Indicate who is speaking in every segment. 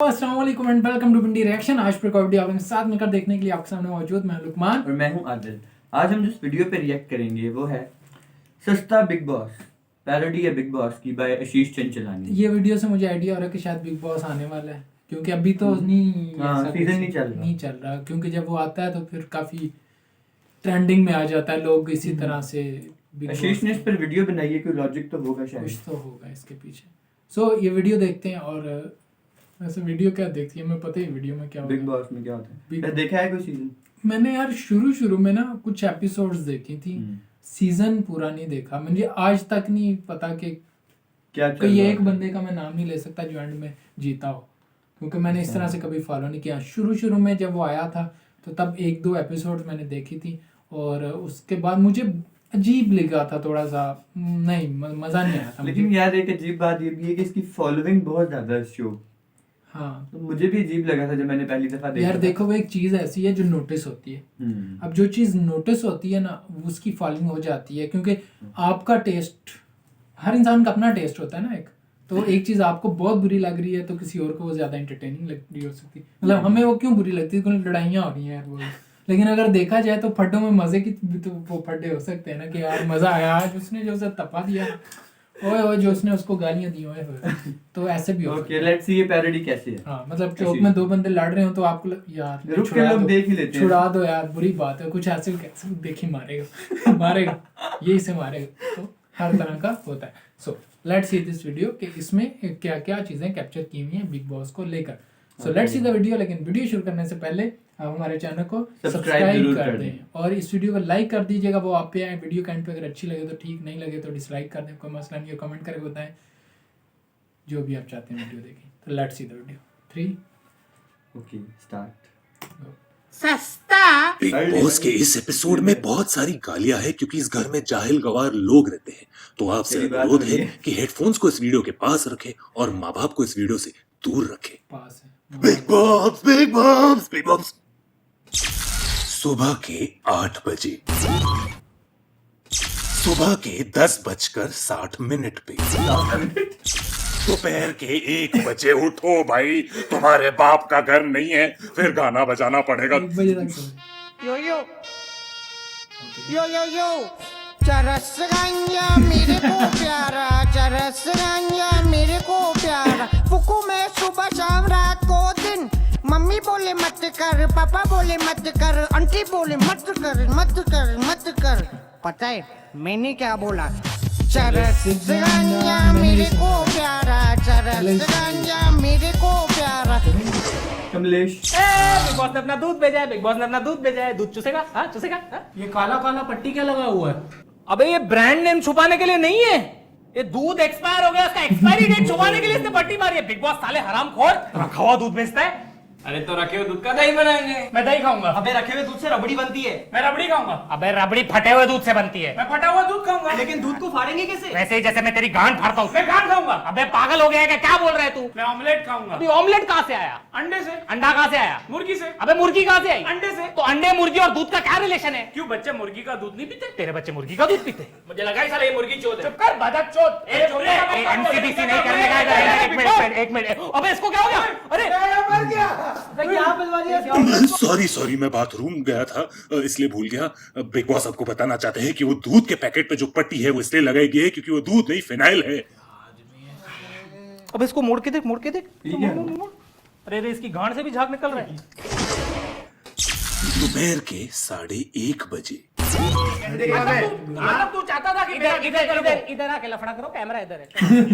Speaker 1: अस्सलाम वालेकुम and welcome to Pindi reaction. आज पर वीडियो आपके साथ मिलकर देखने के लिए आपके सामने मौजूद मैं लुकमान
Speaker 2: और मैं हूं आदिल। आज हम जिस वीडियो पे रिएक्ट करेंगे वो है सस्ता बिग बॉस, पैरोडी है बिग बॉस की बाय आशीष चंचलानी।
Speaker 1: ये वीडियो से मुझे आइडिया हो रहा है कि शायद बिग बॉस आने वाला है, क्योंकि अभी तो
Speaker 2: सीजन नहीं चल रहा,
Speaker 1: क्योंकि जब वो आता है तो फिर काफी ट्रेंडिंग में आ जाता है, लोग इसी तरह से
Speaker 2: आशीष ने इस पर वीडियो बनाई है, कोई लॉजिक तो होगा शायद,
Speaker 1: कुछ तो होगा इसके पीछे। सो ये वीडियो देखते हैं। और वैसे वीडियो क्या देखती है, मैं पता ही वीडियो में क्या होगा,
Speaker 2: बिग बॉस में क्या होता है। क्या देखा है कोई सीजन?
Speaker 1: मैंने यार शुरू में ना कुछ एपिसोड्स देखी थी, सीजन पूरा नहीं देखा। मुझे आज तक नहीं पता कि
Speaker 2: क्या
Speaker 1: कोई एक बंदे का मैं नाम नहीं ले सकता जो एंड में जीता हो, क्योंकि मैंने इस तरह से कभी फॉलो नहीं किया। शुरू में जब वो आया था तो तब एक दो एपिसोड मैंने देखी थी, और उसके बाद मुझे अजीब लगा था, थोड़ा सा नहीं मजा नहीं आया था।
Speaker 2: लेकिन यार एक अजीब बात ये भी है कि इसकी फॉलोइंग बहुत ज्यादा है इस शो।
Speaker 1: हाँ,
Speaker 2: तो मुझे भी अजीब लगा था जब मैंने पहली दफा देखा।
Speaker 1: यार देखो, वो एक चीज ऐसी है जो नोटिस होती है। अब जो चीज नोटिस होती है ना, उसकी फॉलोइंग हो जाती है, क्योंकि आपका टेस्ट, हर इंसान का अपना टेस्ट होता है ना एक। तो एक चीज आपको बहुत बुरी लग रही है तो किसी और को वो ज्यादा एंटरटेनिंग लग रही हो सकती है। मतलब हमें वो क्यों बुरी लगती है, क्योंकि लड़ाइयाँ हो रही हैं यार वो। लेकिन अगर देखा जाए तो फड्डों में मजे की तो वो फड्डे हो सकते हैं ना, कि यार मजा आया आज उसने जो उसे तपा दिया, ओए जो उसने उसको गालियां दी ओए तो ऐसे भी हो सकता है।
Speaker 2: ओके, लेट्स सी ये पैरोडी कैसे है।
Speaker 1: हाँ, मतलब चौक में दो बंदे लड़ रहे हो तो आपको यार
Speaker 2: रुक के लोग देख ही लेते हैं,
Speaker 1: छुड़ा दो यार, बुरी बात है। कुछ ऐसे कैसे देखी मारेगा मारेगा ये इसे मारेगा, तो हर तरह का होता है। So let's see this video कि इसमें क्या क्या चीजें कैप्चर की हुई हैं बिग बॉस को लेकर। So let's see the video. लेकिन वीडियो शुरू करने से पहले आप हमारे चैनल को सब्सक्राइब कर दें और इस वीडियो को लाइक कर दीजिएगा। वो आप पे आए, वीडियो के एंड पे अगर अच्छी लगे तो ठीक, नहीं लगे तो डिसलाइक कर दें, कोई मसला नहीं है। कमेंट करके बताएं जो भी आप चाहते हैं वीडियो देखें। तो let's see the video. 3
Speaker 2: okay start.
Speaker 3: सस्ता
Speaker 4: बिग बॉस के इस एपिसोड में बहुत सारी गालियां हैं, क्योंकि इस घर में जाहिल गवार लोग रहते हैं। तो आपसे अनुरोध है कि हेडफोन्स को इस वीडियो के पास रखें और माँ बाप को इस वीडियो से दूर रखें।
Speaker 1: पास है
Speaker 4: big boss, big boss, big boss. सुबह के 8 बजे, सुबह के 10:60 पे, दोपहर के 1 बजे उठो भाई, तुम्हारे बाप का घर नहीं है, फिर गाना बजाना पड़ेगा।
Speaker 1: 1 बजे तक सोए।
Speaker 3: यो यो यो यो यो चरस गंजा मेरे को प्यारा, चरस गंजा मेरे को प्यारा। फुकू में सुबह शाम रात को दिन, मम्मी बोले मत कर, पापा बोले मत कर, आंटी बोले मत कर मत कर मत कर। पता है मैंने क्या बोला? चरस गंजा मेरे को प्यारा, चरस गंजा मेरे को प्यारा।
Speaker 2: कमलेश
Speaker 5: बिग बॉस ने अपना दूध भेजा है, बिग बॉस ने अपना दूध भेजा है। दूध चूसेगा? हाँ चूसेगा। हाँ?
Speaker 1: ये काला काला पट्टी क्या लगा हुआ है?
Speaker 5: अबे ये ब्रांड नेम छुपाने के लिए नहीं है, ये दूध एक्सपायर हो गया, उसका एक्सपायरी डेट छुपाने के लिए इसने पट्टी मारी है। बिग बॉस साले हरामखोर, रखा हुआ दूध बेचता है।
Speaker 6: अरे तो रखे हुए दूध का दही बनाएंगे।
Speaker 5: मैं दही खाऊंगा।
Speaker 6: अबे रखे हुए दूध से रबड़ी बनती है।
Speaker 5: मैं रबड़ी खाऊंगा। अबे रबड़ी फटे हुए दूध से बनती है।
Speaker 6: मैं फटा हुआ दूध खाऊंगा। लेकिन दूध को फाड़ेंगे कैसे?
Speaker 5: वैसे ही जैसे मैं तेरी गांड फाड़ता हूँ। मैं गांड खाऊंगा। अबे पागल हो गया है क्या बोल रहा है तू?
Speaker 6: मैं ऑमलेट खाऊंगा।
Speaker 5: अभी ऑमलेट कहाँ से आया?
Speaker 6: अंडे से।
Speaker 5: अंडा कहाँ से आया?
Speaker 6: मुर्गी से।
Speaker 5: अबे मुर्गी कहाँ से आई?
Speaker 6: अंडे से।
Speaker 5: तो अंडे, मुर्गी और दूध का क्या रिलेशन है?
Speaker 6: क्यों बच्चे मुर्गी का दूध नहीं पीते?
Speaker 5: तेरे बच्चे मुर्गी का दूध पीते?
Speaker 6: मुझे लगा ही साला ये मुर्गी चोद है।
Speaker 5: चुप कर बदतचोद। एमसीडीसी नहीं करने का। एक मिनट। अबे इसको क्या हो गया? अरे
Speaker 6: मर गया।
Speaker 4: सॉरी, मैं बाथरूम गया था इसलिए भूल गया। बिग बॉस आपको बताना चाहते हैं कि वो दूध के पैकेट पे जो पट्टी है वो इसलिए लगाई गई है क्योंकि वो दूध नहीं, फिनाइल है।
Speaker 5: अब इसको मोड़ के देख, मोड़ के देख।
Speaker 2: ठीक है।
Speaker 5: मोड़। अरे इसकी गांड से भी झाग निकल रहा है।
Speaker 4: दोपहर के 1:30 बजे,
Speaker 5: मतलब तू चाहता था कि इधर आके लफड़ा करो, कैमरा इधर है।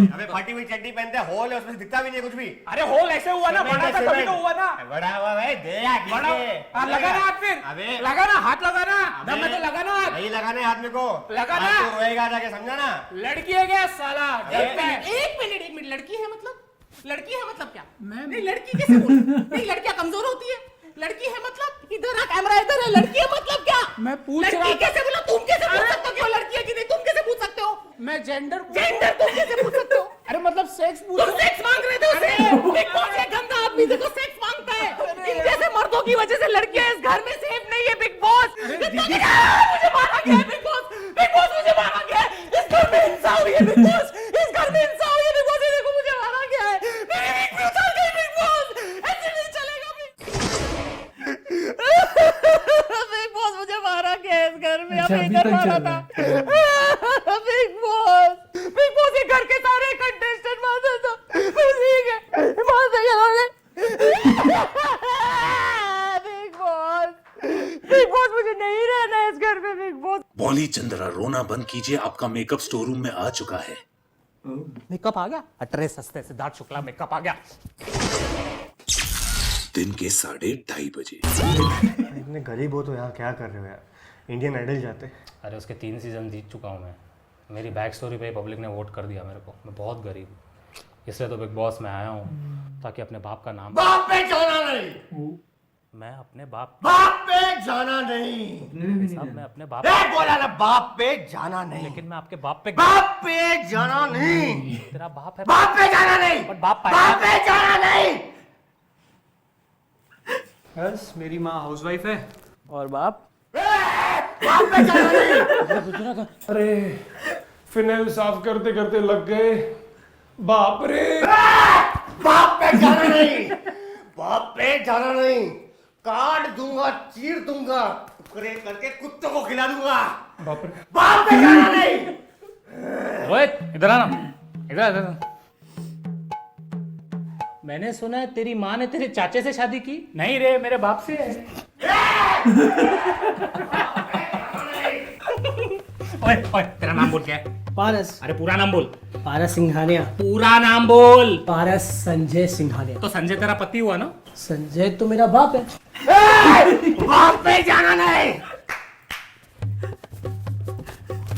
Speaker 7: अबे फाटी हुई चड्डी पहनते हैं, होल है उसमें दिखता भी नहीं है कुछ भी।
Speaker 5: अरे होल ऐसे हुआ ना, बड़ा था तभी तो हुआ ना।
Speaker 7: बड़ा हुआ भाई, देख
Speaker 5: बड़ा हाँ, लगा ना हाथ, फिर
Speaker 7: अबे
Speaker 5: लगा ना हाथ, लगा ना दम में तो लगा ना हाथ।
Speaker 7: नहीं लगाने हाथ में को
Speaker 5: लगा ना।
Speaker 7: तू रोएगा जाके, समझा ना?
Speaker 5: लड़की है क्या साला?
Speaker 3: एक मिनट लड़की है मतलब? लड़की है मतलब क्या? नहीं लड़की कैसे बोल? नहीं लड़कियां कमजोर होती है। लड़की है मतलब इधर आ, कैमरा इधर है। लड़की है मतलब क्या?
Speaker 1: मैं पूछ रहा
Speaker 3: लड़की कैसे बोला? तुम कैसे पूछ सकते हो कि वो लड़की है कि नहीं? तुम कैसे पूछ सकते हो?
Speaker 1: मैं जेंडर
Speaker 3: तुम कैसे पूछ सकते हो?
Speaker 1: अरे मतलब सेक्स
Speaker 3: तुम सेक्स मांग रहे थे उससे। बिग बॉस एक गंदा आदमी देखो सेक्स मांगता है। इन जैसे मर्दों की वजह से लड़कियां इस घर में सेफ नहीं है। बिग बॉस मुझे मारा गया है। बिग बॉस मुझे मारा गया है। इस घर में हिंसा हुई है। बिग बॉस इस घर में हिंसा हुई है। बिग बॉस देखो मुझे मारा गया है। मेरी वीक भी उछल गई। बिग बॉस
Speaker 1: अच्छा, अभी तक चल रहा है।
Speaker 5: बिग बॉस ये घर के सारे कंटेस्टेंट मारता था, ठीक है मारता बिग बॉस मुझे नहीं रहना है इस घर में। बिग बॉस
Speaker 4: बॉली चंद्रा, रोना बंद कीजिए, आपका मेकअप स्टोर रूम में आ चुका है।
Speaker 5: मेकअप आ गया, अटरे सस्ते सिद्धार्थ शुक्ला मेकअप आ गया।
Speaker 4: दिन के 2:30 बजे।
Speaker 7: इतने गरीब हो तो यहाँ क्या कर रहे हो यार? इंडियन आइडल जाते।
Speaker 5: अरे उसके 3 सीजन जीत चुका हूँ मैं। मेरी बैक स्टोरी पे पब्लिक ने वोट कर दिया मेरे को। मैं बहुत गरीब हूँ, इसलिए तो बिग बॉस में आया हूँ ताकि अपने बाप का नाम।
Speaker 7: बाप पे जाना नहीं,
Speaker 5: मैं अपने बाप
Speaker 7: पे जाना नहीं।
Speaker 5: साहब, मैं अपने बाप
Speaker 7: बोला ना, बाप पे जाना नहीं।
Speaker 5: लेकिन मैं आपके बाप पे
Speaker 7: बाप पे जाना नहीं,
Speaker 5: तेरा बाप है,
Speaker 7: बाप पे जाना नहीं,
Speaker 5: बट बाप
Speaker 7: बाप पे जाना नहीं।
Speaker 8: बस मेरी माँ हाउसवाइफ है
Speaker 5: और बाप
Speaker 8: अरे फिनाइल साफ करते करते लग गए। बाप रे,
Speaker 7: बाप पे जाना नहीं, बाप पे जाना नहीं। काट दूंगा, चीर दूंगा, टुकड़े करके कुत्तों को खिला दूंगा।
Speaker 8: बाप रे,
Speaker 7: बाप पे जाना नहीं।
Speaker 5: रोहित इधर आना, इधर। मैंने सुना है तेरी माँ ने तेरे चाचे से शादी की। नहीं रे, मेरे बाप से है। ओए ओए, तेरा नाम बोल क्या है?
Speaker 9: पारस।
Speaker 5: अरे पूरा नाम बोल।
Speaker 9: पारस सिंघानिया।
Speaker 5: पूरा नाम बोल।
Speaker 9: पारस संजय सिंघानिया।
Speaker 5: तो संजय तेरा पति हुआ ना?
Speaker 9: संजय तो मेरा बाप है।
Speaker 7: बाप पे जाना नहीं।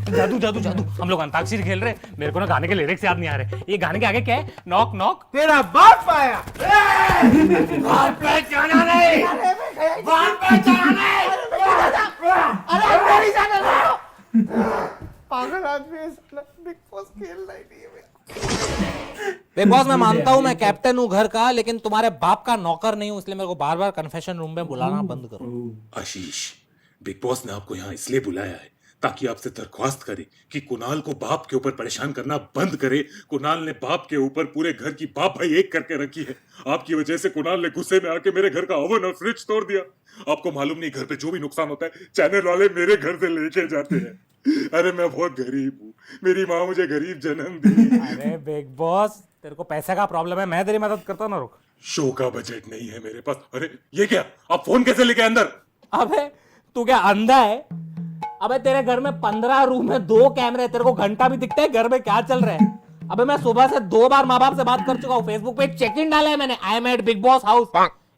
Speaker 5: जादू जादू जादू, हम लोग अंताक्षरी खेल रहे, मेरे को ना गाने के लिरिक्स याद नहीं आ रहे। ये गाने के आगे क्या है? नॉक नॉक
Speaker 7: तेरा बाप आया। बाप पे जाना नहीं, बाप पे जाना नहीं। अरे मेरी जाना नहीं। पागल आदमी है, बिग बॉस खेलना ही नहीं है।
Speaker 5: बिग बॉस मैं मानता हूँ मैं कैप्टन हूँ घर का, लेकिन तुम्हारे बाप का नौकर नहीं हूँ, इसलिए मेरे को बार बार कन्फेशन रूम में बुलाना बंद करो।
Speaker 4: आशीष, बिग बॉस ने आपको यहाँ इसलिए बुलाया है ताकि आपसे दरख्वास्त करे कि कुणाल को बाप के ऊपर परेशान करना बंद करे। कुणाल ने बाप के ऊपर पूरे घर की बाप भाई एक करके रखी है। आपकी वजह से कुणाल ने गुस्से में आके मेरे घर का ओवन और फ्रिज तोड़ दिया। आपको मालूम नहीं, घर पे जो भी नुकसान होता है चैनल वाले मेरे घर से लेके जाते हैं। अरे मैं बहुत गरीब हूँ, मेरी माँ मुझे गरीब जन्म दी।
Speaker 5: अरे बिग बॉस, तेरे को पैसे का प्रॉब्लम है, मैं तेरी मदद करता हूँ ना। रुक,
Speaker 4: शो का बजट नहीं है मेरे पास। अरे ये क्या, आप फोन कैसे लेके अंदर?
Speaker 5: अबे तू क्या अंधा है? अबे तेरे घर में 15 रूम है, 2 कैमरे, तेरे को घंटा भी दिखता है घर में क्या चल रहा है? अबे मैं सुबह से 2 बार माँ बाप से बात कर चुका हूँ, फेसबुक पे एक चेक इन डाला है मैंने, I am at Bigg Boss house.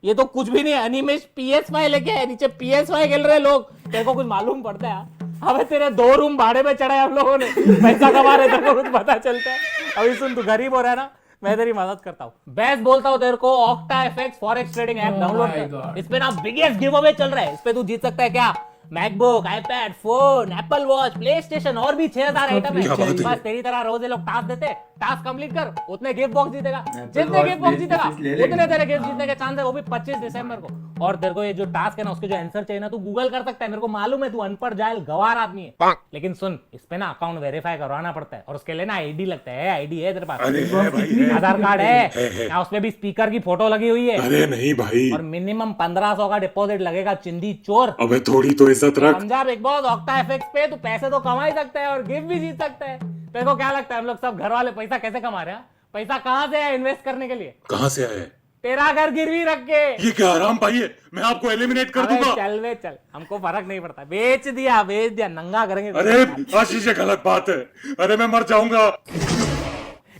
Speaker 5: ये तो कुछ भी नहीं है, अनिमेश PS5 लेके है, नीचे PS5 खेल रहे लोग, तेरे को कुछ मालूम पड़ता है? अबे तेरे 2 रूम भाड़े में चढ़ाए हम लोगों ने, पैसा कमा रहे, तेरे को कुछ पता चलता है? अभी सुन, तू गरीब हो रहा है ना, मैं तेरी मदद करता हूँ। बेस्ट बोलता हूँ तेरे को, octa FX forex trading app download कर। इस पे ना बिगेस्ट गिव अवे चल रहा है, इस पे तू जीत सकता है क्या? MacBook, iPad, phone, Apple watch, play station और भी 6000 आइटम है। बस तेरी तरह रोज ये लोग टास्क देते, टास्क कंप्लीट कर, उतने गिफ्ट बॉक्स जीतेगा, जितने गिफ्ट बॉक्स जीतेगा उतने तेरे गिफ्ट जीतने के चांस है, वो भी 25 दिसंबर को। और तेरे को ये जो टास्क है ना, उसके जो आंसर चाहिए ना, तू गूगल कर सकता है। मेरे को मालूम है तू अनपढ़ जाहिल गवार आदमी है, लेकिन सुन, इस पे ना अकाउंट वेरीफाई करवाना पड़ता है, और उसके लिए ना आईडी लगता है। आईडी है तेरे पास? आधार कार्ड है? उसमें भी स्पीकर की फोटो लगी हुई है।
Speaker 4: अरे नहीं भाई,
Speaker 5: और मिनिमम 1500 का डिपॉजिट लगेगा, चिंदी चोर।
Speaker 4: अबे थोड़ी तो इज्जत रख।
Speaker 5: समझा बिग बॉस? ऑक्टा एफएक्स पे तू पैसे तो कमा ही सकता है और गिफ्ट भी जीत सकता है। तेरे को क्या लगता है हम लोग सब घर वाले पैसा कैसे कमा रहे हैं? पैसा कहाँ से है इन्वेस्ट करने के लिए?
Speaker 4: कहाँ से आया है?
Speaker 5: तेरा घर गिरवी रख के।
Speaker 4: ये क्या आराम पाई है, मैं आपको एलिमिनेट कर दूंगा।
Speaker 5: चल वे चल, हमको फर्क नहीं पड़ता, बेच दिया नंगा करेंगे।
Speaker 4: अरे आशीष, ये गलत बात है। अरे मैं मर जाऊंगा।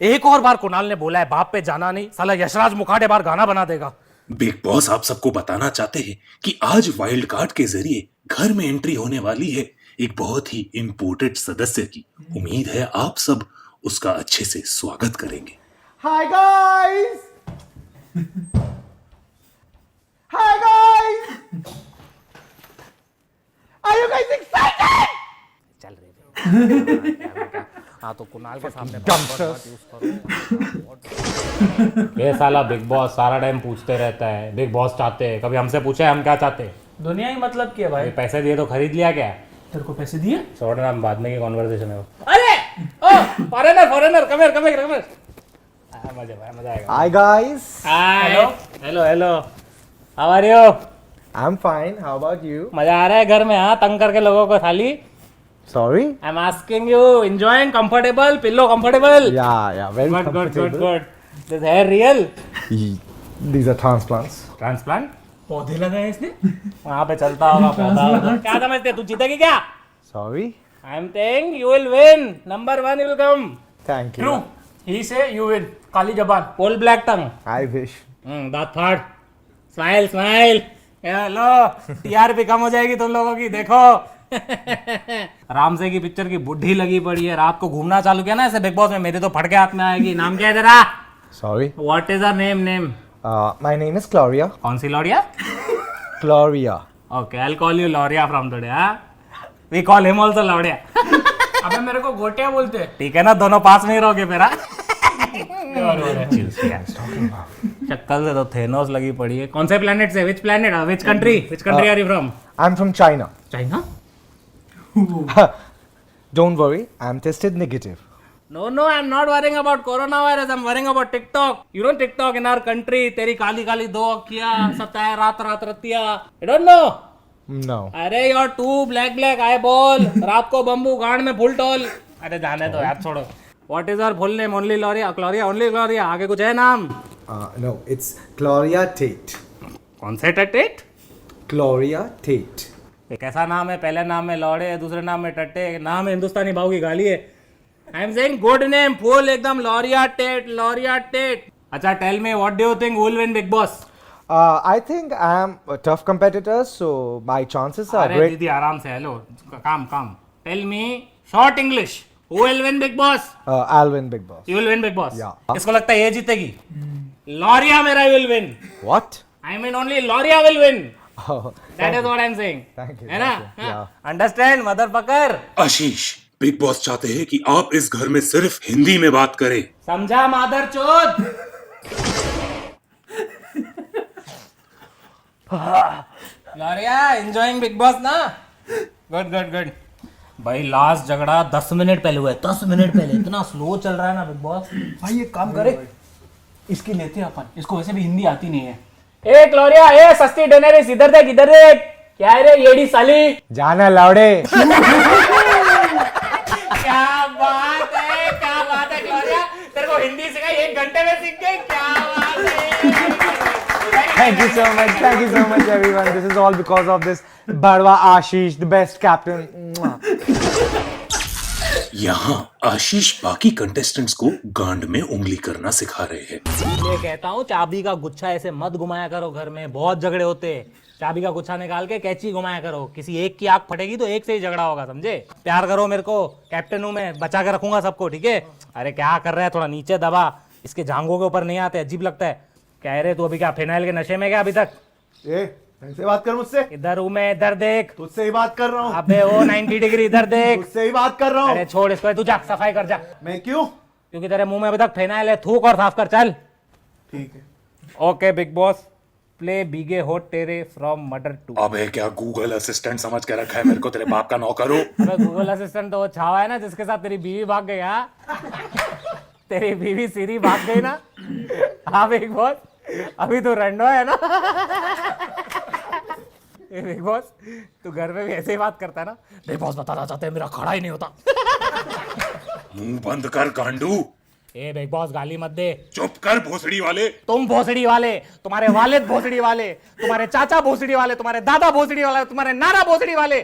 Speaker 5: एक और बार कुणाल ने बोला है बाप पे जाना नहीं, साला यशराज मुखाटे बार गाना बना देगा।
Speaker 4: बिग बॉस आप सबको बताना चाहते हैं कि आज वाइल्ड कार्ड के जरिए घर में एंट्री होने वाली है एक बहुत ही इंपोर्टेंट सदस्य की। उम्मीद है आप सब उसका अच्छे से स्वागत करेंगे।
Speaker 7: Hi guys, hi guys, are you guys excited?
Speaker 5: चल रहे हाँ, तो कुणाल के सामने ये साला बिग बॉस सारा टाइम पूछते रहता है बिग बॉस चाहते हैं, कभी हमसे पूछा है हम क्या चाहते हैं?
Speaker 8: दुनिया ही मतलब क्या भाई?
Speaker 5: पैसे दिए तो खरीद लिया क्या?
Speaker 8: तेरे को पैसे दिए?
Speaker 5: छोड़ना, बाद में की कॉन्वर्सेशन है वो। अरे ओ फॉरेनर कम हियर मजा आएगा।
Speaker 7: Hi guys,
Speaker 5: hello how are you?
Speaker 7: I am fine, how about you?
Speaker 5: मजा आ रहा है घर में? हाँ, तंग करके लोगों को साली।
Speaker 7: Sorry?
Speaker 5: I'm asking you, enjoying comfortable, pillow comfortable?
Speaker 7: Yeah, very
Speaker 5: Good,
Speaker 7: comfortable.
Speaker 5: good. This hair real?
Speaker 7: These are transplants.
Speaker 5: Transplant? पौधे लगाए इसने? वहाँ पे चलता होगा पौधा। क्या समझते तू जीतेगी क्या?
Speaker 7: Sorry?
Speaker 5: I'm saying you will win. Number 1 will come.
Speaker 7: Thank you.
Speaker 6: True. He say you win. काली जबान.
Speaker 5: Full black tongue.
Speaker 7: I wish.
Speaker 5: दांत फाड़। Smile, smile. लो टीआरपी कम हो जाएगी तुम लोगों की देखो। रामसे की पिक्चर की बुढ़ी लगी पड़ी है, रात को घूमना चालू किया ना ऐसे बिग बॉस में, मेरे तो फटके हाथ में आएगी। नाम क्या है तेरा?
Speaker 7: Sorry?
Speaker 5: What is her name?
Speaker 7: My name is Gloria.
Speaker 5: कौन सी लौड़िया?
Speaker 7: Gloria.
Speaker 5: Okay, I'll call you Loria from today. हाँ? We call him also लौड़िया।
Speaker 6: अबे मेरे को गोटिया बोलते हैं।
Speaker 5: ठीक है ना, दोनों पास में ही रहोगे फिर। शक्ल से तो थेनोस लगी पड़ी है। कौन से प्लेनेट से? Which planet? Which country are you from?
Speaker 7: I'm from China.
Speaker 5: China?
Speaker 7: Don't worry, I'm tested negative.
Speaker 5: No, I'm not worrying about coronavirus. I'm worrying about TikTok. You know TikTok in our country? तेरी काली काली दो अखियाँ, सताए रात Ratia. You don't know?
Speaker 7: No.
Speaker 5: अरे you're too black eyeball. रात को bamboo गांड में फुल टॉल। अरे जाने दो यार, छोड़ो। What is our full name? Only Gloria, only Gloria. आगे कुछ है नाम?
Speaker 7: No, it's Gloria Tate.
Speaker 5: कौन से टट्टेट?
Speaker 7: Gloria Tate.
Speaker 5: ये कैसा नाम है? पहले नाम में लौड़े, दूसरे नाम में टट्टे, नाम हिंदुस्तानी भाव की गाली है। I am saying good name, full एकदम लॉरिया टेट। अच्छा, tell me what do you think will win big Boss?
Speaker 7: I think I'm a tough competitor, so my chances are
Speaker 5: अरे
Speaker 7: great.
Speaker 5: दीदी आराम से, हेलो, काम। Tell me short English, who will win big Boss?
Speaker 7: I'll win Big Boss.
Speaker 5: You will win big Boss?
Speaker 7: Yeah.
Speaker 5: किसको लगता है ये जीतेगी? लॉरिया मेरा will win.
Speaker 7: What?
Speaker 5: I mean only लॉरिया will win.
Speaker 7: Oh,
Speaker 5: that is what I am saying.
Speaker 7: thank you.
Speaker 5: है ना?
Speaker 7: thank you. Yeah.
Speaker 5: Understand motherfucker?
Speaker 4: Ashish, Big Boss चाहते हैं कि आप इस घर में सिर्फ हिंदी में बात करें।
Speaker 5: समझा मादरचोद? लॉरिया एंजॉयिंग बिग बॉस ना? गुड। भाई लास्ट झगड़ा 10 मिनट पहले हुआ है, 10 मिनट पहले। इतना स्लो चल रहा है ना बिग बॉस।
Speaker 6: भाई एक काम करे, इसकी लेते हैं अपन। इसको वैसे भी हिंदी आती नहीं है।
Speaker 5: ए ग्लोरिया, ए सस्ती डेनेरिस, इधर देख। क्या है रे येड़ी साली?
Speaker 7: जाना लौड़े।
Speaker 5: क्या बात है ग्लोरिया, तेरे को हिंदी सिखाई 1 घंटे में सीख गई। क्या बात है।
Speaker 7: Thank you so much everyone. This is all because of this Badwa Ashish, the best captain.
Speaker 4: यहाँ आशीष बाकी कंटेस्टेंट्स को गांड में उंगली करना सिखा रहे हैं।
Speaker 5: ये कहता हूँ चाबी का गुच्छा ऐसे मत घुमाया करो, घर में बहुत झगड़े होते हैं। चाबी का गुच्छा निकाल के कैची घुमाया करो, किसी एक की आंख फटेगी तो एक से ही झगड़ा होगा, समझे? प्यार करो मेरे को, कैप्टन हूँ मैं, बचा के रखूंगा सबको, ठीक है? अरे क्या कर रहा है, थोड़ा नीचे दबा, इसके जांघों के ऊपर नहीं आते, अजीब लगता है। कह रहे तू अभी क्या फिनाइल के नशे में क्या अभी तक?
Speaker 7: से बात कर मुझसे।
Speaker 5: इधर हूँ मैं, इधर देख।
Speaker 7: तुझसे ही बात कर रहा हूँ।
Speaker 5: अबे ओ 90 डिग्री इधर देख।
Speaker 7: तुझसे ही बात कर रहा हूँ।
Speaker 5: अरे छोड़ इसको, तू जा सफाई कर जा।
Speaker 7: मैं क्यों?
Speaker 5: क्योंकि तेरे मुंह में अभी तक फिनाइल है, थूक और साफ कर, चल।
Speaker 7: ठीक है।
Speaker 5: ओके बिग बॉस, प्ले बीगे होट तेरे फ्रॉम मर्डर टू।
Speaker 4: अबे क्या गूगल असिस्टेंट समझ के रखा है मेरे को, तेरे बाप का नौकर हो?
Speaker 5: अबे गूगल असिस्टेंट तो वो छावा है ना, जिसके साथ तेरी बीवी भाग गई। हाँ, तेरी बीवी सीरी भाग गई ना। हाँ बिग बॉस, अभी तो रंडो है ना। बिग बॉस, तू घर में भी ऐसे ही बात करता है ना? बिग बॉस बताना चाहते हैं मेरा खड़ा ही नहीं होता।
Speaker 4: मुंह बंद कर गांडू।
Speaker 5: ए बिग बॉस, गाली मत दे।
Speaker 4: चुप कर भोसड़ी वाले।
Speaker 5: तुम भोसड़ी वाले, तुम्हारे वालिद भोसड़ी वाले, तुम्हारे चाचा भोसड़ी वाले, तुम्हारे दादा भोसड़ी वाले, तुम्हारे नाना भोसड़ी वाले।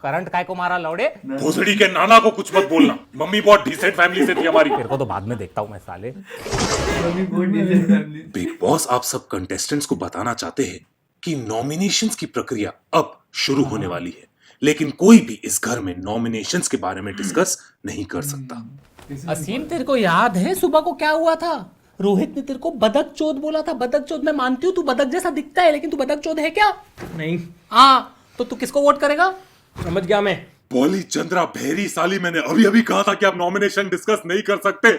Speaker 5: करंट काय को मारा लौड़े?
Speaker 4: भोसड़ी के नाना को कुछ मत बोलना, मम्मी बहुत डिसेंट फैमिली से थी हमारी।
Speaker 5: तेरे को तो बाद में देखता हूँ मैं साले।
Speaker 4: बिग बॉस आप सब कंटेस्टेंट्स को बताना चाहते हैं कि नॉमिनेशंस की प्रक्रिया अब शुरू होने वाली है, लेकिन कोई भी इस घर में नॉमिनेशंस के बारे में डिस्कस नहीं कर सकता।
Speaker 5: असीम, तेरे को याद है सुबह को क्या हुआ था? रोहित ने तेरे को बदक चोद बोला था। बदक चोद, मैं मानती हूँ तू बदक जैसा दिखता है, लेकिन तू बदक चोद है क्या?
Speaker 6: नहीं।
Speaker 5: हाँ, तो तू किसको वोट करेगा?
Speaker 6: समझ गया मैं।
Speaker 4: बॉली चंद्रा बहरी साली, मैंने अभी कहा था कि आप नॉमिनेशन डिस्कस नहीं कर सकते।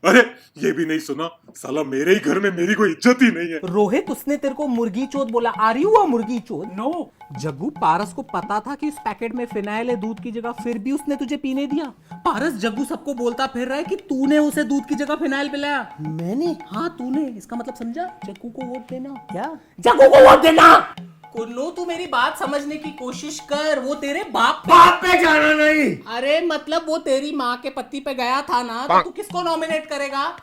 Speaker 4: अरे ये भी नहीं सुना साला, मेरे ही घर में मेरी कोई इज्जत ही नहीं है।
Speaker 5: रोहित, उसने तेरे को मुर्गी चोद बोला। आर यू अ मुर्गी चोद? नो। जग्गू, पारस को पता था कि इस पैकेट में फिनाइल है दूध की जगह, फिर भी उसने तुझे पीने दिया। पारस, जग्गू सबको बोलता फिर रहा है कि तूने उसे दूध की जगह फिनाइल पिलाया।
Speaker 9: मैंने?
Speaker 5: हाँ तूने। इसका मतलब समझा? जग्गू को वोट देना।
Speaker 9: क्या?
Speaker 5: जग्गू को वोट देना। कुन्नू तू मेरी बात समझने की कोशिश कर, वो तेरे बाप
Speaker 7: पे जाना नहीं।
Speaker 5: अरे मतलब वो तेरी माँ के पति पे गया था ना, तो तू किसको नॉमिनेट करेगा?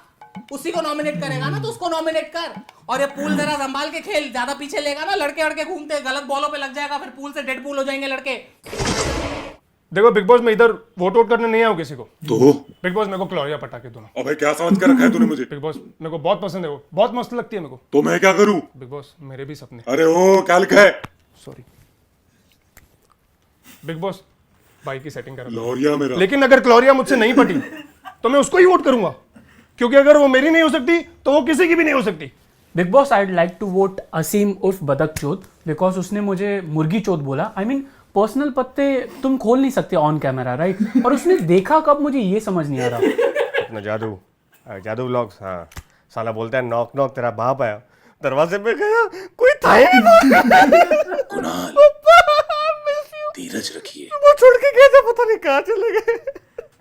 Speaker 5: उसी को नॉमिनेट करेगा ना, तो उसको नॉमिनेट कर। और ये पूल जरा संभाल के खेल, ज्यादा पीछे लेगा ना लड़के अड़के घूमते, गलत बॉलों पे लग जाएगा, फिर पूल से डेड पूल हो जाएंगे लड़के।
Speaker 8: देखो बिग बॉस, मैं इधर वोट आउट करने नहीं आया हूँ किसी को।
Speaker 4: तो
Speaker 8: बिग बॉस मेरे को क्लोरिया पटाके दोनों।
Speaker 4: अबे क्या समझ कर रखा है तूने मुझे?
Speaker 8: बिग बॉस मेरे को बहुत पसंद है, वो बहुत मस्त लगती है मेरे को।
Speaker 4: तो मैं क्या करूं?
Speaker 8: बिग बॉस मेरे भी सपने।
Speaker 4: अरे ओ क्या लिखा है?
Speaker 8: सॉरी बिग बॉस, भाई की सेटिंग कर।
Speaker 4: लोरिया मेरा।
Speaker 8: लेकिन अगर क्लोरिया मुझसे नहीं पटी तो मैं उसको ही वोट करूंगा, क्योंकि अगर वो मेरी नहीं हो सकती तो वो किसी की भी नहीं हो सकती।
Speaker 6: Big Boss, I like to vote Asim उर्फ बदक चोद, बिकॉज उसने मुझे मुर्गी चोद बोला। आई मीन पर्सनल पत्ते तुम खोल नहीं सकते ऑन कैमरा, राइट? और उसने देखा कब, मुझे ये समझ नहीं आ रहा।
Speaker 7: अपना जादू व्लॉग्स। हाँ, साला बोलता है नॉक नॉक तेरा बाप आया, दरवाजे पे गया, कोई था ही नहीं।
Speaker 4: कुणाल, धीरज रखिए।
Speaker 7: वो छोड़ के गया था, पता नहीं कहाँ चले गए।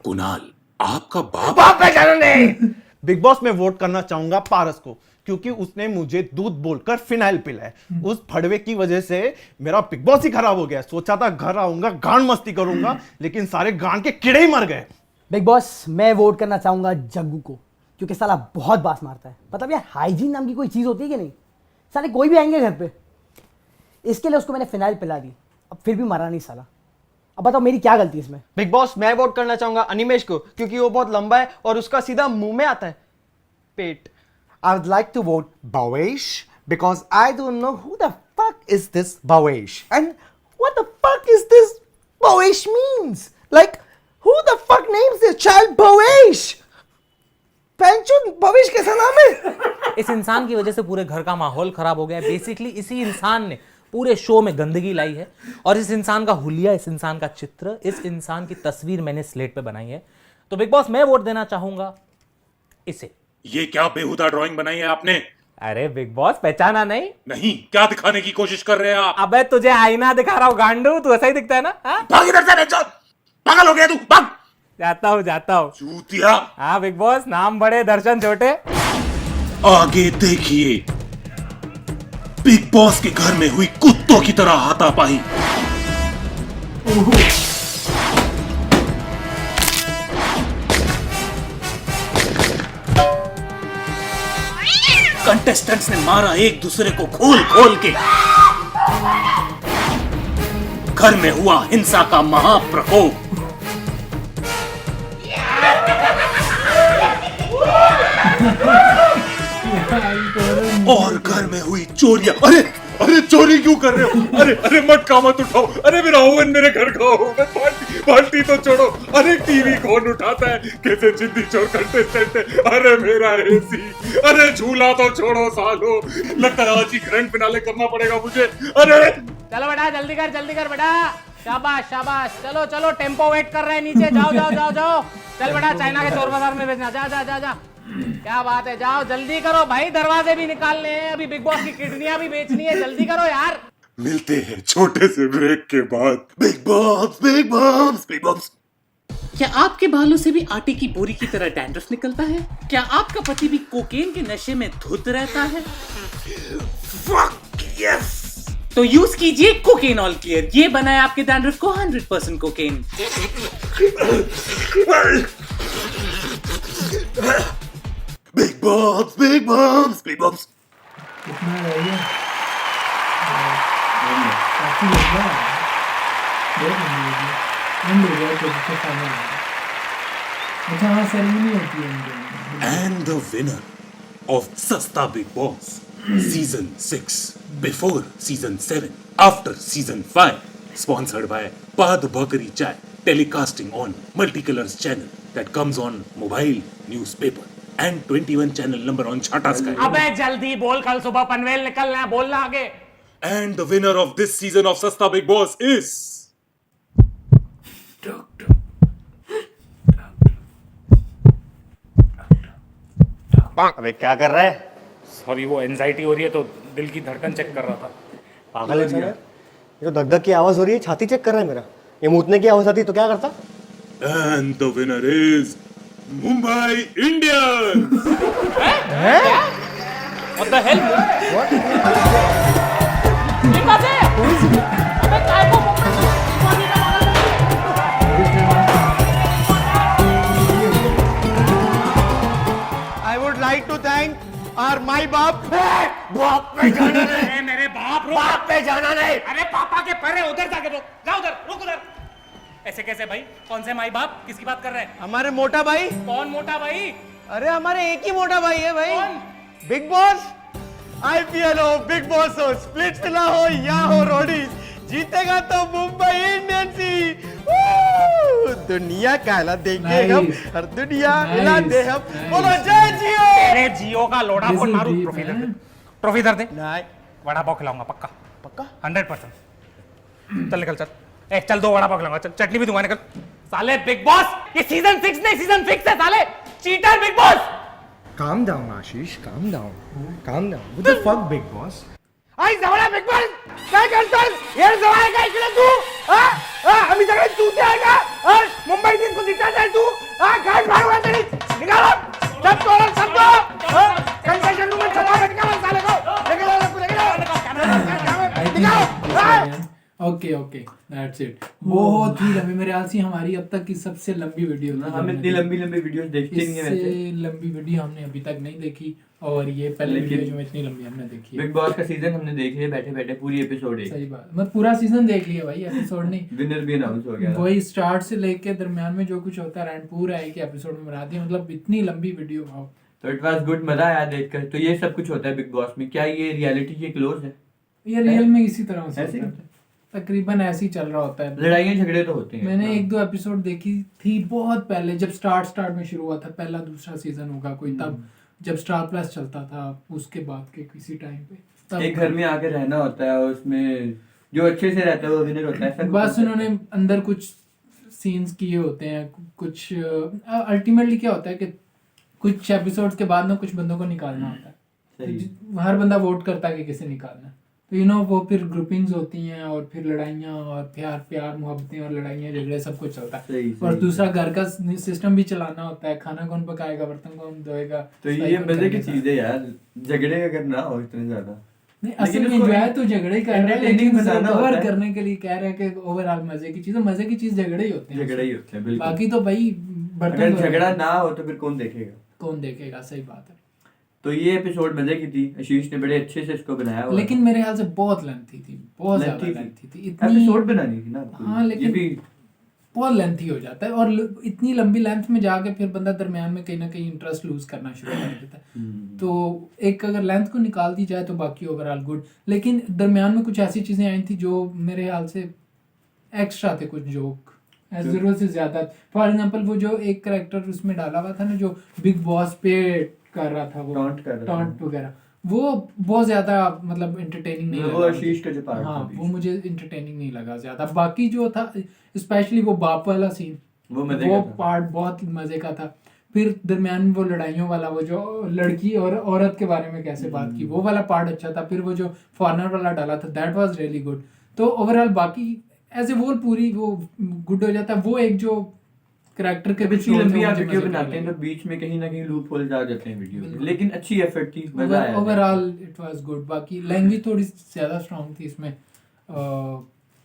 Speaker 4: कुणाल, आपका बाप
Speaker 7: पे जाना नहीं। बिग बॉस में वोट करना चाहूंगा पारस को, क्योंकि उसने मुझे दूध बोलकर फिनाइल पिलाया। उस फड़वे की वजह से मेरा बिग बॉस ही खराब हो गया। सोचा था घर आऊंगा, गांड मस्ती करूंगा, लेकिन सारे गांड के कीड़े ही मर गए।
Speaker 9: बिग बॉस, मैं वोट करना चाहूंगा जग्गू को, क्योंकि साला बहुत बास मारता है। मतलब यार, हाइजीन नाम की कोई चीज होती है कि नहीं? साले कोई भी आएंगे घर पे, इसके लिए उसको मैंने फिनाइल पिला दी, अब फिर भी मरा नहीं साला। अब बताओ मेरी क्या गलती है इसमें?
Speaker 10: बिग बॉस, मैं वोट करना चाहूंगा अनिमेश को, क्योंकि वो बहुत लंबा है और उसका सीधा मुंह में आता है पेट।
Speaker 7: I would like to vote Bhavesh because I don't know who the fuck is this Bhavesh and what the fuck is this Bhavesh means. Like, who the fuck names their child Bhavesh? पैंचो Bhavesh कैसा नाम है?
Speaker 5: इस इंसान की वजह से पूरे घर का माहौल खराब हो गया है। बेसिकली इसी इंसान ने पूरे शो में गंदगी लाई है, और इस इंसान का हुलिया, इस इंसान का चित्र, इस इंसान की तस्वीर मैंने स्लेट पे बनाई है। तो बिग बॉस, मैं वोट देना चाहूंगा इसे।
Speaker 4: ये क्या बेहुदा ड्राइंग बनाई है आपने?
Speaker 5: अरे बिग बॉस, पहचाना नहीं?
Speaker 4: नहीं, क्या दिखाने की कोशिश कर रहे हैं आप?
Speaker 5: अबे तुझे आईना दिखा रहा हूं गांडू, तू ऐसा ही दिखता है ना?
Speaker 4: भाग इधर से बेचो, पागल हो गया तू, भाग।
Speaker 5: जाता हूं।
Speaker 4: चूतिया।
Speaker 5: हाँ बिग बॉस, नाम बड़े दर्शन छोटे।
Speaker 4: आगे देखिए, बिग बॉस के घर में हुई कुत्तों की तरह हाथापाई। कंटेस्टेंट्स ने मारा एक दूसरे को खोल खोल के। घर में हुआ हिंसा का महाप्रकोप। और घर में हुई चोरियां। अरे अरे, चोरी क्यों कर रहे हो? अरे अरे, मटका मत उठाओ। अरे मेरा ओवन मेरे घर का ओवन, बाल्टी तो छोड़ो। अरे टीवी कौन उठाता है? कैसे जिद्दी चोर कंटेस्टेंट है। अरे मेरा एसी, अरे झूला तो छोड़ो सालो, लगता है आज ही ग्रैंड फिनाले करना पड़ेगा मुझे। अरे
Speaker 5: चलो बेटा, जल्दी कर बेटा। शाबाश। चलो, टेम्पो वेट कर रहे हैं नीचे। जाओ। चल बेटा, चाइना के चोर बाजार में भेजना। जा। क्या बात है, जाओ जल्दी करो भाई, दरवाजे भी निकालने हैं, अभी बिग बॉस की किडनियां भी बेचनी है, जल्दी करो यार।
Speaker 4: मिलते हैं छोटे से ब्रेक के बाद। Big boss.
Speaker 11: क्या आपके बालों से भी आटे की बोरी की तरह डैंड्रफ निकलता है? क्या आपका पति भी कोकेन के नशे में धुत रहता है?
Speaker 4: Fuck yes!
Speaker 11: तो यूज कीजिए कोकेन ऑल क्लियर, ये बनाए आपके डैंड्रफ को 100% कोकेन।
Speaker 4: Big boss.
Speaker 1: कितना रह गया? काफी हो गया। एंड हो गया तो फाइनल। अच्छा हाँ, सेरेमनी होती है इनके।
Speaker 4: And the winner of Sasta Big Boss Season 6, before Season 7, after Season 5, sponsored by Pad Bhakari Chai, telecasting on Multicolors channel that comes on mobile, newspaper and 21 channel number on Chhata Sky.
Speaker 5: अबे जल्दी बोल, कल सुबह पनवेल निकलना है, बोलना आगे।
Speaker 4: And the winner of this season of Sasta Big Boss is
Speaker 7: अबे क्या कर रहा है?
Speaker 6: सॉरी, वो एंजाइटी हो रही है तो दिल की धड़कन चेक कर रहा था।
Speaker 7: पागल है यार, ये तो धक की आवाज हो रही है, छाती चेक कर रहा है मेरा। ये मूतने की आवाज आती तो क्या करता?
Speaker 4: and the winner is Mumbai Indians.
Speaker 5: What the hell? What?
Speaker 7: बाप पे जाना नहीं।
Speaker 5: अरे मेरे बाप रुक।
Speaker 7: बाप पे जाना नहीं।
Speaker 5: अरे पापा के पर है, उधर जाके रुक, जा उधर, रुक उधर। ऐसे कैसे भाई? कौन से माई बाप? किसकी बात कर रहे हैं?
Speaker 10: हमारे मोटा भाई।
Speaker 5: कौन मोटा भाई?
Speaker 10: अरे हमारे एक ही मोटा भाई है भाई।
Speaker 5: कौन?
Speaker 10: Big boss. आईपीएल हो, बिग बॉस हो, स्प्लिट्स ना हो या हो रोडीज, जीतेगा तो मुंबई इंडियंस ही। दुनिया कहला देंगे हम, हर दुनिया हिला दे हम। बोलो जय जियो।
Speaker 5: अरे जियो का लोड़ा फोन मारू। ट्रॉफी दे दे, ट्रॉफी दे दे।
Speaker 10: नहीं,
Speaker 5: वड़ा पाव खिलाऊंगा पक्का,
Speaker 10: पक्का
Speaker 5: 100%। चल निकल, चल। चल 2 वड़ा पाव खिलाऊंगा, चल चटनी भी दूंगा, निकल। साले बिग बॉस, ये सीजन 6 नहीं, सीजन 6 है साले। Cheater big boss.
Speaker 8: Calm down, Ashish. Calm down. Calm down. What the fuck, big boss?
Speaker 7: आई जवळा बिग बॉस काय करतोस? हे जवळ काय केलं तू? आम्ही सगळे चूते आहे का? मुंबई इंडियन्स को जितायचं आहे तू? काय भागवा तरी निघालो सब तोड़ सबको कंसेशन रूम में छपा बैठ के साले को निकालो।
Speaker 1: Okay okay, that's it. बहुत ही लंबी, मेरे ख्याल से हमारी अब तक की सबसे लंबी वीडियो थी।
Speaker 2: हम इतनी लंबी वीडियोस देखते नहीं है वैसे।
Speaker 1: इससे लंबी वीडियो हमने अभी तक नहीं देखी, और ये पहली वीडियो जो इतनी लंबी हमने देखी है।
Speaker 2: बिग बॉस का सीजन हमने देख लिया बैठे बैठे, पूरी एपिसोड है।
Speaker 1: सही बात, मैं पूरा सीजन देख लिया भाई, एपिसोड नहीं।
Speaker 2: विनर भी अनाउंस हो गया।
Speaker 1: वही स्टार्ट से लेके दरमियान में जो कुछ होता है पूरा एक एपिसोड में बना दिया, मतलब इतनी लंबी वीडियो। वाओ,
Speaker 2: तो इट वाज गुड, मजा आया देखकर। तो ये सब कुछ होता है बिग बॉस में। क्या ये रियलिटी के क्लोज है?
Speaker 1: ये रियल में इसी तरह से
Speaker 2: ऐसे ही?
Speaker 1: होता है। तकरीबन ऐसे ही चल रहा होता है।
Speaker 2: लड़ाइयाँ झगड़े तो होते हैं।
Speaker 1: मैंने 1-2 एपिसोड देखी थी बहुत पहले, जब स्टार्ट में शुरू हुआ था, पहला दूसरा सीजन होगा कोई, तब जब स्टार प्लस चलता था, उसके बाद के किसी टाइम पे तब
Speaker 2: एक घर में आके रहना होता है, और उसमें जो अच्छे से रहता है वो विनर होता है। ऐसा
Speaker 1: बस उन्होंने अंदर कुछ सीन्स किए होते हैं, कुछ अल्टीमेटली क्या होता है कि कुछ एपिसोड्स के बाद ना कुछ बंदों को निकालना होता है।
Speaker 2: सही।
Speaker 1: तो हर बंदा वोट करता है कि किसे निकालना है, तो वो फिर ग्रुपिंग्स होती हैं, और फिर लड़ाइयाँ और प्यार मोहब्बतें और लड़ाइयाँ झगड़े सब कुछ चलता है।
Speaker 2: सही,
Speaker 1: और
Speaker 2: सही।
Speaker 1: दूसरा घर का सिस्टम भी चलाना होता है, खाना कौन पकाएगा, बर्तन कौन धोएगा।
Speaker 2: तो ये मजे की चीज है यार, झगड़े अगर ना हो इतने ज्यादा।
Speaker 1: नहीं, असल में
Speaker 2: उसको
Speaker 1: एंजॉय तो झगड़े कर रहे हैं,
Speaker 2: entertaining
Speaker 1: लेकिन
Speaker 2: बनाना
Speaker 1: कवर
Speaker 2: होता है।
Speaker 1: करने के लिए कह रहे हैं कि ओवरऑल मजे की चीज झगड़े ही होते हैं।
Speaker 2: झगड़े ही होते हैं, बिल्कुल।
Speaker 1: बाकी तो भाई बर्तन
Speaker 2: अगर
Speaker 1: धोएगा,
Speaker 2: झगड़ा ना हो तो फिर कौन देखेगा?
Speaker 1: कौन देखेगा? सही बात है।
Speaker 2: तो ये एपिसोड मजे की थी, आशीष ने बड़े अच्छे से इसको बनाया हुआ
Speaker 1: लेकिन मेरे ख्याल से बहुत लेंथी थी, बहुत ज्यादा लेंथी थी। इतनी
Speaker 2: एपिसोड बनानी थी ना आपको।
Speaker 1: हाँ, लेकिन
Speaker 2: ये भी
Speaker 1: बहुत लेंथी हो जाता है, और इतनी लंबी लेंथ में जाके फिर बंदा दरमियान में कहीं ना कहीं इंटरेस्ट लूज करना शुरू कर देता है। तो एक अगर लेंथ को निकाल दी जाए तो बाकी ओवरऑल गुड, लेकिन दरमियान में कुछ ऐसी चीजें आई थी जो मेरे ख्याल से एक्स्ट्रा थे, कुछ जोक जरूरत से ज्यादा। फॉर एग्जाम्पल वो जो एक करेक्टर उसमें डाला हुआ था ना, जो बिग बॉस पे कर रहा था, वो टॉन्ट वगैरह, वो बहुत ज्यादा मतलब एंटरटेनिंग नहीं
Speaker 2: वो
Speaker 1: लगा
Speaker 2: आशीष का जो पार्ट
Speaker 1: हाँ,
Speaker 2: था
Speaker 1: वो मुझे एंटरटेनिंग नहीं लगा ज्यादा। बाकी जो था स्पेशली वो बाप वाला सीन,
Speaker 2: वो मजे
Speaker 1: वो
Speaker 2: का था।
Speaker 1: पार्ट बहुत मजे का था। फिर दरमियान में वो लड़ाइयों वाला, वो जो लड़की और औरत के बारे में कैसे बात की, वो वाला पार्ट अच्छा था। फिर वो जो फॉरनर वाला डाला था, दैट वाज रियली गुड। तो ओवरऑल बाकी एज ए वोल पूरी वो गुड हो जाता है। वो एक जो करैक्टर के
Speaker 2: इतनी लंबी आप
Speaker 1: मुझे
Speaker 2: वीडियो
Speaker 1: मजे
Speaker 2: बनाते हैं
Speaker 1: लगे।
Speaker 2: तो बीच में कहीं ना कहीं लूप होल आ जाते हैं वीडियो के,
Speaker 1: बिल्कुल।
Speaker 2: लेकिन अच्छी एफर्ट थी, मजा आया।
Speaker 1: Overall it was good. बाकी लैंग्वेज थोड़ी ज्यादा स्ट्रांग थी इसमें,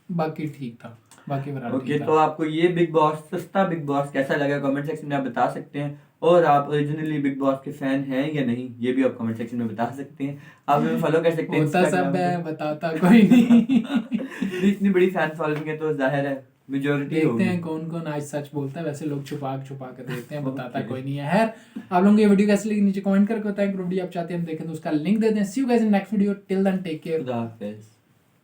Speaker 1: बाकी ठीक था, बाकी ओवरऑल
Speaker 2: ओके,
Speaker 1: ठीक
Speaker 2: तो
Speaker 1: था।
Speaker 2: आपको ये बिग बॉस, सस्ता बिग बॉस कैसा लगा कमेंट सेक्शन में आप बता सकते हैं। और आप ओरिजिनली बिग बॉस के फैन हैं या नहीं, ये भी आप कमेंट सेक्शन में बता सकते हैं। आप हमें फॉलो कर सकते हैं
Speaker 1: होता सब
Speaker 2: Instagram
Speaker 1: है,
Speaker 2: पे।
Speaker 1: बताता कोई नहीं।
Speaker 2: इतनी बड़ी फैन फॉलोइंग है तो जाहिर है मेजॉरिटी
Speaker 1: देखते
Speaker 2: होगी।
Speaker 1: हैं कौन कौन आज सच बोलता है, वैसे लोग छुपा कर देखते हैं, बताता कोई नहीं है। खैर, आप लोगों को ये वीडियो कैसी लगी नीचे कमेंट करके बताएं। वीडियो आप चाहते हैं हम देखें तो उसका लिंक दे दें। See you guys in next video, till then take care.
Speaker 2: खुदा हाफिज़।